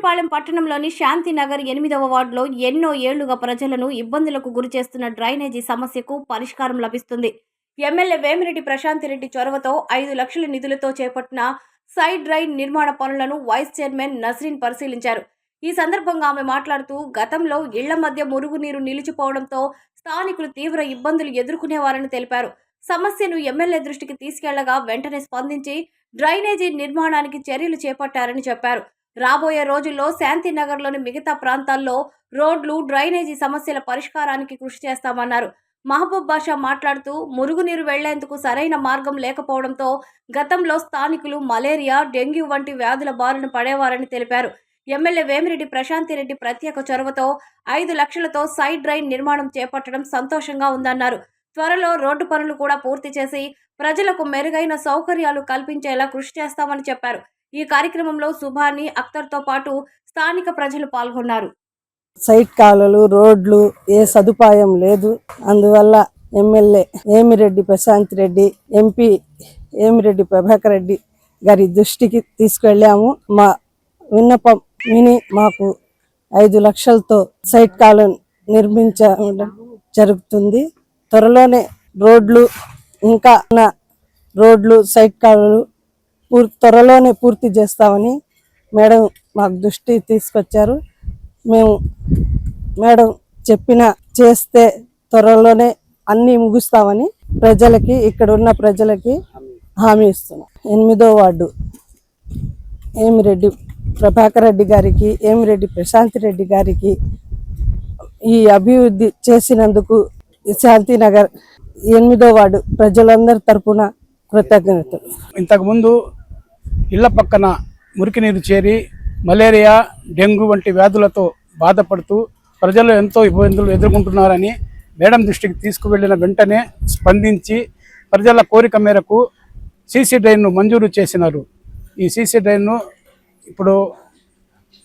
రావులపాలెం పట్టణంలోని శాంతినగర్ 8వ వార్డులో ఎన్నో ఏళ్లుగా ప్రజలను ఇబ్బందులకు గురిచేస్తున్న డ్రైనేజీ సమస్యకు పరిష్కారం లభిస్తుంది. ఎమ్మెల్యే వేమిరెడ్డి ప్రశాంతిరెడ్డి చొరవతో 5 లక్షల నిధులతో చేపట్టిన సైడ్ డ్రైన్ నిర్మాణ పనులను వైస్ చైర్మన్ నస్రీన్ పరిశీలించారు. ఈ సందర్భంగా ఆమె మాట్లాడుతూ, గతంలో ఇళ్ల మధ్య మురుగునీరు నిలిచిపోవడంతో స్థానికులు తీవ్ర ఇబ్బందులు ఎదుర్కొనేవారని తెలిపారు. సమస్యను ఎమ్మెల్యే దృష్టికి తీసుకెళ్లగా వెంటనే స్పందించి డ్రైనేజీ నిర్మాణానికి చర్యలు చేపట్టారని చెప్పారు. రాబోయే రోజుల్లో శాంతినగర్లోని మిగతా ప్రాంతాల్లో రోడ్లు, డ్రైనేజీ సమస్యల పరిష్కారానికి కృషి చేస్తామన్నారు. మహబూబ్ బాషా మాట్లాడుతూ, మురుగునీరు వెళ్లేందుకు సరైన మార్గం లేకపోవడంతో గతంలో స్థానికులు మలేరియా, డెంగ్యూ వంటి వ్యాధుల బారిన పడేవారని తెలిపారు. ఎమ్మెల్యే వేమిరెడ్డి ప్రశాంతిరెడ్డి ప్రత్యేక చొరవతో 5 లక్షలతో సైడ్ డ్రైన్ నిర్మాణం చేపట్టడం సంతోషంగా ఉందన్నారు. త్వరలో రోడ్డు పనులు కూడా పూర్తి చేసి ప్రజలకు మెరుగైన సౌకర్యాలు కల్పించేలా కృషి చేస్తామని చెప్పారు. ఈ కార్యక్రమంలో సుభాని, అఖ్తర్తో పాటు స్థానిక ప్రజలు పాల్గొన్నారు. సైట్ కాలువలు, రోడ్లు ఏ సదుపాయం లేదు. అందువల్ల ఎమ్మెల్యే వేమిరెడ్డి ప్రశాంతిరెడ్డి, ఎంపీ వేమిరెడ్డి ప్రభాకర్ రెడ్డి గారి దృష్టికి తీసుకెళ్ళాము. మా విన్నపం విని మాకు 5 లక్షలతో సైట్ కాలువ నిర్మించడం జరుగుతుంది. త్వరలోనే రోడ్లు, ఇంకా రోడ్లు, సైట్ కాలువలు త్వరలోనే పూర్తి చేస్తామని మేడం మాకు దృష్టి తీసుకొచ్చారు. మేము మేడం చెప్పిన చేస్తే త్వరలోనే అన్నీ ముగుస్తామని ప్రజలకి, ఇక్కడ ఉన్న ప్రజలకి హామీ ఇస్తున్నాం. 8వ వార్డు వేమిరెడ్డి ప్రభాకర్ రెడ్డి గారికి, వేమిరెడ్డి ప్రశాంతిరెడ్డి గారికి ఈ అభివృద్ధి చేసినందుకు శాంతినగర్ 8వ వార్డు ప్రజలందరి తరపున కృతజ్ఞతలు. ఇంతకుముందు ఇళ్ల పక్కన మురికి నీరు చేరి మలేరియా, డెంగ్యూ వంటి వ్యాధులతో బాధపడుతూ ప్రజలు ఎంతో ఇబ్బందులు ఎదుర్కొంటున్నారని మేడం దృష్టికి తీసుకువెళ్లిన వెంటనే స్పందించి ప్రజల కోరిక మేరకు సీసీ డ్రైన్ను మంజూరు చేసినారు. ఈ సీసీ డ్రైన్ను ఇప్పుడు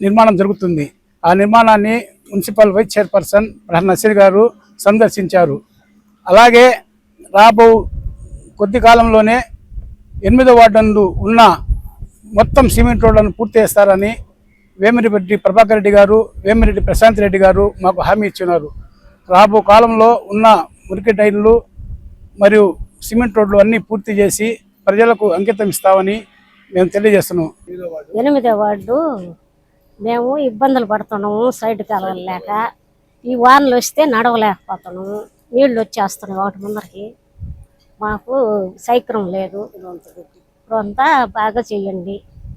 నిర్మాణం జరుగుతుంది. ఆ నిర్మాణాన్ని మున్సిపల్ వైస్ చైర్పర్సన్ నసీర్ గారు సందర్శించారు. అలాగే రాబో కొద్ది కాలంలోనే 8వ వార్డు ఉన్న మొత్తం సిమెంట్ రోడ్లను పూర్తి చేస్తారని వేమిరెడ్డి ప్రభాకర్ రెడ్డి గారు, వేమిరెడ్డి ప్రశాంతిరెడ్డి గారు మాకు హామీ ఇచ్చినారు. రాబో కాలంలో ఉన్న మురికి డ్రైన్లు మరియు సిమెంట్ రోడ్లు అన్నీ పూర్తి చేసి ప్రజలకు అంకితం ఇస్తామని మేము తెలియజేస్తున్నాం. 8వ వార్డు మేము ఇబ్బందులు పడుతున్నాము. సైడ్ కాలువలు లేక ఈ వానలు వస్తే నడవలేకపోతున్నాము. నీళ్లు వచ్చేస్తున్నాయి ఒకటి ముందరికి. మాకు సైక్రం లేదు. అంతా బాగా చేయండి.